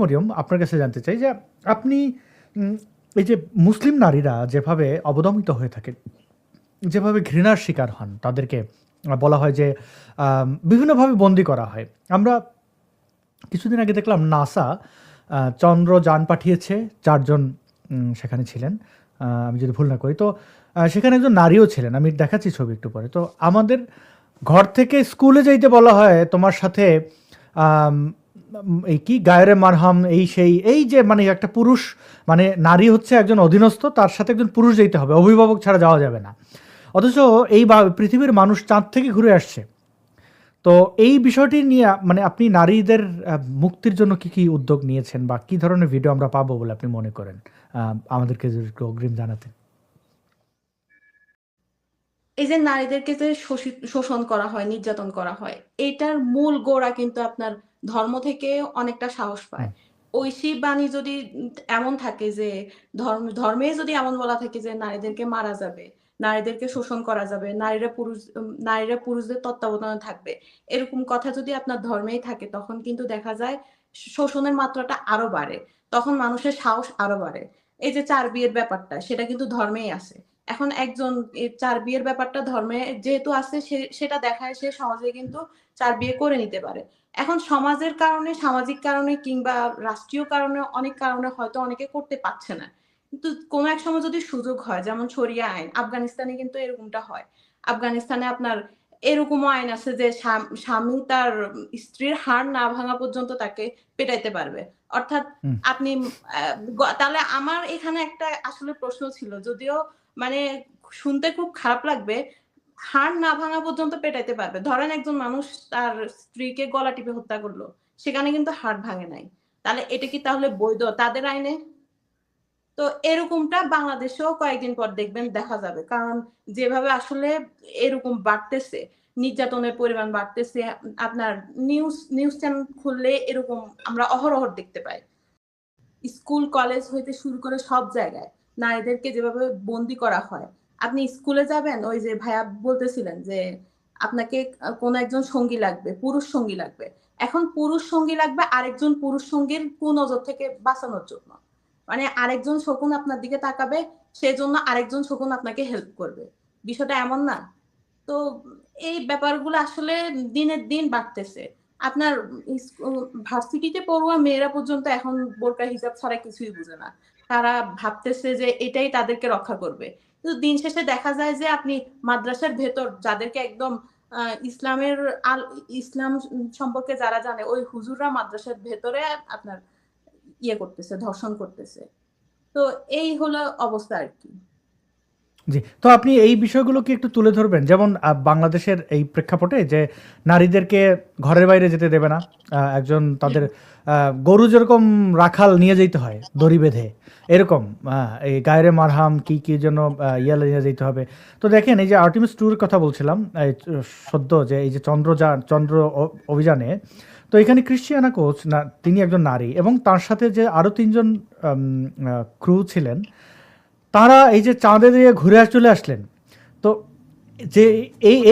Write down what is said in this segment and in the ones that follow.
মরিয়ম, আপনার কাছে জানতে চাই যে আপনি এই যে মুসলিম নারীরা যেভাবে অবদমিত হয়ে থাকে, যেভাবে ঘৃণার শিকার হন, তাদেরকে বলা হয় যে বিভিন্নভাবে বন্দি করা হয়। আমরা কিছুদিন আগে দেখলাম নাসা চন্দ্রযান পাঠিয়েছে, 4 জন সেখানে ছিলেন, আমি যদি ভুল না করি। তো সেখানে একজন নারীও ছিলেন, আমি দেখাচ্ছি ছবি একটু পরে। তো আমাদের ঘর থেকে স্কুলে যাইতে বলা হয়, তোমার সাথে আম, এই কি গায়রে মারহাম, এই সেই, এই যে মানে একটা পুরুষ, মানে নারী হচ্ছে একজন অধীনস্থ, তার সাথে একজন পুরুষ যেতে হবে, অভিভাবক ছাড়া যাওয়া যাবে না। অথচ এই পৃথিবীর মানুষ চাঁদ থেকে ঘুরে আসছে। তো এই বিষয়টি নিয়ে মানে আপনি নারীদের মুক্তির জন্য কি কি উদ্যোগ নিয়েছেন, বা কি ধরনের ভিডিও আমরা পাবো বলে আপনি মনে করেন? আমাদেরকে যদি একটু অগ্রিম জানাতেন। এই যে নারীদেরকে যে শোষণ করা হয়, নির্যাতন করা হয়, এটার মূল গোড়া কিন্তু আপনার ধর্ম থেকে অনেকটা সাহস পায়। হুম। ঐশী বাণী যদি এমন থাকে যে ধর্মে যদি এমন বলা থাকে যে নারীদেরকে মারা যাবে, নারীদেরকে শোষণ করা যাবে, নারীরা পুরুষদের তত্ত্বাবধানে থাকবে, এরকম কথা যদি আপনার ধর্মেই থাকে, তখন কিন্তু দেখা যায় শোষণের মাত্রাটা আরো বাড়ে, তখন মানুষের সাহস আরো বাড়ে। এই যে 4 বিয়ের ব্যাপারটা, সেটা কিন্তু ধর্মেই আছে। এখন একজন এই 4 বিয়ের ব্যাপারটা ধর্মে যেহেতু আছে, সেটা দেখায় সে সহজে কিন্তু 4 বিয়ে করে নিতে পারে। এখন সমাজের কারণে, সামাজিক কারণে কিংবা রাষ্ট্রীয় কারণে, অনেক কারণে হয়তো অনেকে করতে পারছে না। কিন্তু কোনো এক সময় যদি সুযোগ হয়, যেমন শরিয়া আইন, আফগানিস্তানে কিন্তু এরকমটা হয়। আফগানিস্তানে আপনার এরকমও আইন আছে যে স্বামী তার স্ত্রীর হাড় না ভাঙা পর্যন্ত তাকে পেটাইতে পারবে। অর্থাৎ হুম। আপনি তাহলে আমার এখানে একটা আসলে প্রশ্ন ছিল, যদিও মানে শুনতে খুব খারাপ লাগবে, হাড় না ভাঙা পর্যন্ত পেটাইতে পারবে। ধরেন একজন মানুষ তার স্ত্রীকে গলা টিপে হত্যা করলো, সেখানে কিন্তু হাড় ভাঙে নাই। তাহলে এটা কি তাহলে বৈধ তাদের আইনে? তো এরকমটা বাংলাদেশেও কয়েকদিন পর দেখবেন দেখা যাবে। কারণ যেভাবে আসলে এরকম বাড়তেছে, নির্যাতনের পরিমাণ বাড়তেছে, আপনার নিউজ চ্যানেল খুললে এরকম আমরা অহরহ দেখতে পাই। স্কুল কলেজ হইতে শুরু করে সব জায়গায় নারীদেরকে যেভাবে বন্দি করা হয়। আপনি স্কুলে যাবেন, ওই যে ভাইয়া বলতেছিলেন যে আপনাকে কোনো একজন সঙ্গী লাগবে, পুরুষ সঙ্গী লাগবে। এখন পুরুষ সঙ্গী লাগবে আরেকজন পুরুষ সঙ্গীর কুনজর থেকে বাঁচানোর জন্য। মানে আরেকজন শকুন আপনার দিকে তাকাবে, সেজন্য আরেকজন শকুন আপনাকে হেল্প করবে। বিষয়টা এমন না? তো এই ব্যাপারগুলো আসলে দিনের দিন বাড়তেছে। আপনার ভার্সিটিতে পড়ুয়া মেয়েরা পর্যন্ত এখন বোরকা হিজাব ছাড়া কিছুই বুঝে না। তারা ভাবতেছে যে এটাই তাদেরকে রক্ষা করবে। কিন্তু দিন শেষে দেখা যায় যে আপনি মাদ্রাসার ভেতর যাদেরকে একদম ইসলামের ইসলাম সম্পর্কে যারা জানে, ওই হুজুররা মাদ্রাসার ভেতরে আপনার করতেছে, ধর্ষণ করতেছে। তো এই হলো অবস্থা আর কি। জি, তো আপনি এই বিষয়গুলো কি একটু তুলে ধরবেন? যেমন বাংলাদেশের এই প্রেক্ষাপটে যে নারীদেরকে ঘরের বাইরে যেতে দেবে না। একজন তাদের গরু যেরকম রাখাল নিয়ে যেতে হয় দড়ি বেঁধে, এরকম এই গায়রে মারহাম কি কি জন্য ইয়ালে নিয়ে যেতে হবে। তো দেখেন, এই যে আর্টিমিস ট্যুর কথা বলছিলাম, এই সদ্য যে এই যে চন্দ্র অভিযানে, তো এখানে ক্রিশ্চিয়ানা কোচ না, তিনি একজন নারী, এবং তার সাথে যে আরও 3 জন ক্রু ছিলেন, তারা এই যে চাঁদে দিয়ে ঘুরে চলে আসলেন। তো যে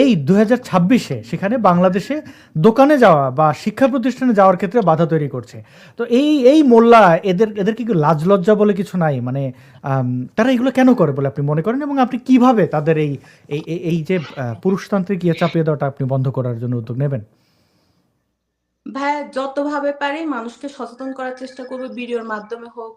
এই 2026-এ সেখানে বাংলাদেশে দোকানে যাওয়া বা শিক্ষা প্রতিষ্ঠানে যাওয়ার ক্ষেত্রে বাধা তৈরি করছে। তো এই মোল্লা, এদের কি লাজ লজ্জা বলে কিছু নাই? মানে তারা এগুলো কেন করে বলে আপনি মনে করেন, এবং আপনি কিভাবে তাদের এই যে পুরুষতান্ত্রিক ইয়ে চাপিয়ে দেওয়াটা আপনি বন্ধ করার জন্য উদ্যোগ নেবেন? ভাইয়া যতভাবে পারি মানুষকে সচেতন করার চেষ্টা করবো, ভিডিওর মাধ্যমে হোক,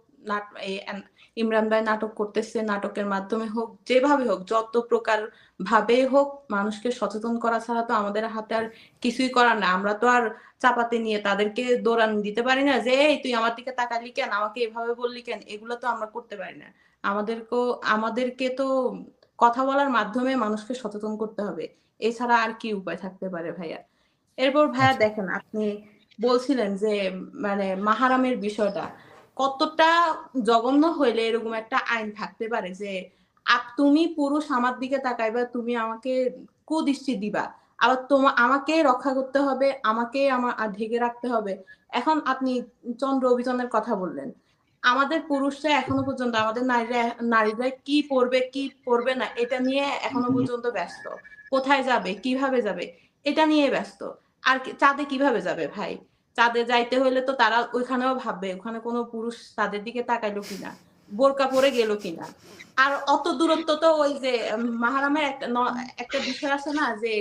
ইমরান ভাই নাটক করতেছে, নাটকের মাধ্যমে হোক, যেভাবে হোক, যত প্রকার ভাবে হোক, মানুষকে সচেতন করা ছাড়া তো আমাদের হাতে আর কিছুই করার না। আমরা তো আর চাপাতে নিয়ে তাদেরকে দৌড়ান দিতে পারি না যে এই তুই আমার দিকে তাকালি কেন, আমাকে এভাবে বললি কেন, এগুলো তো আমরা করতে পারি না। আমাদেরকে তো কথা বলার মাধ্যমে মানুষকে সচেতন করতে হবে। এছাড়া আর কি উপায় থাকতে পারে ভাইয়া? এরপর ভাইয়া আচ্ছা। দেখেন, আপনি বলছিলেন যে মানে মাহারামের বিষয়টা কতটা জঘন্য হইলে এরকম একটা আইন থাকতে পারে যে তুমি পুরুষ আমার দিকে তাকাইবা, তুমি আমাকে কুদৃষ্টি দিবা, আবার আমাকে রক্ষা করতে হবে, আমাকে আমার ঢেকে রাখতে হবে। এখন আপনি চন্দ্র অভিযানের কথা বললেন, আমাদের পুরুষরা এখনো পর্যন্ত, আমাদের নারীরা কি পড়বে কি পড়বে না এটা নিয়ে এখনো পর্যন্ত ব্যস্ত। কোথায় যাবে, কিভাবে যাবে, এটা নিয়ে ব্যস্ত। আর চাঁদে কিভাবে যাবে ভাই? চাঁদে যাইতে হইলে তো তারা ওইখানেও ভাববে ওখানে কোনো পুরুষ তাদের দিকে তাকাইলো কিনা, বোরকা পরে গেল কিনা। আর অত দূরত্ব তো ওই যে মাহারামের একটা বিষয় আছে না যে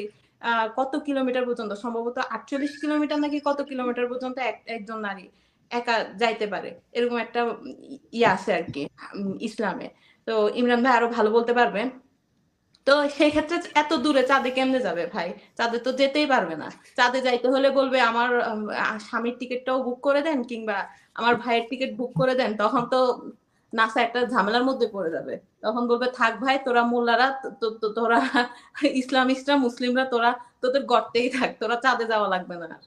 কত কিলোমিটার পর্যন্ত, সম্ভবত 48 কিলোমিটার নাকি কত কিলোমিটার পর্যন্ত একজন নারী একা যাইতে পারে, এরকম একটা ইয়ে আছে আর কি ইসলামে। তো ইমরান ভাই আরো ভালো বলতে পারবেন। তো সেই ক্ষেত্রে এত দূরে চাঁদে কেমনে যাবে ভাই? চাঁদে তো যেতেই পারবে না। চাঁদে যাইতে হলে বলবে আমার স্বামীর টিকিটটাও বুক করে দেন, কিংবা আমার ভাইয়ের টিকিট বুক করে দেন। তখন তো নাসা একটা ঝামেলার মধ্যে পড়ে যাবে। তখন বলবে থাক ভাই, তোরা মোল্লারা, তোরা ইসলামিস্টরা, মুসলিমরা, তোরা তোদের গর্তেই থাক, তোরা চাঁদে যাওয়া লাগবে না।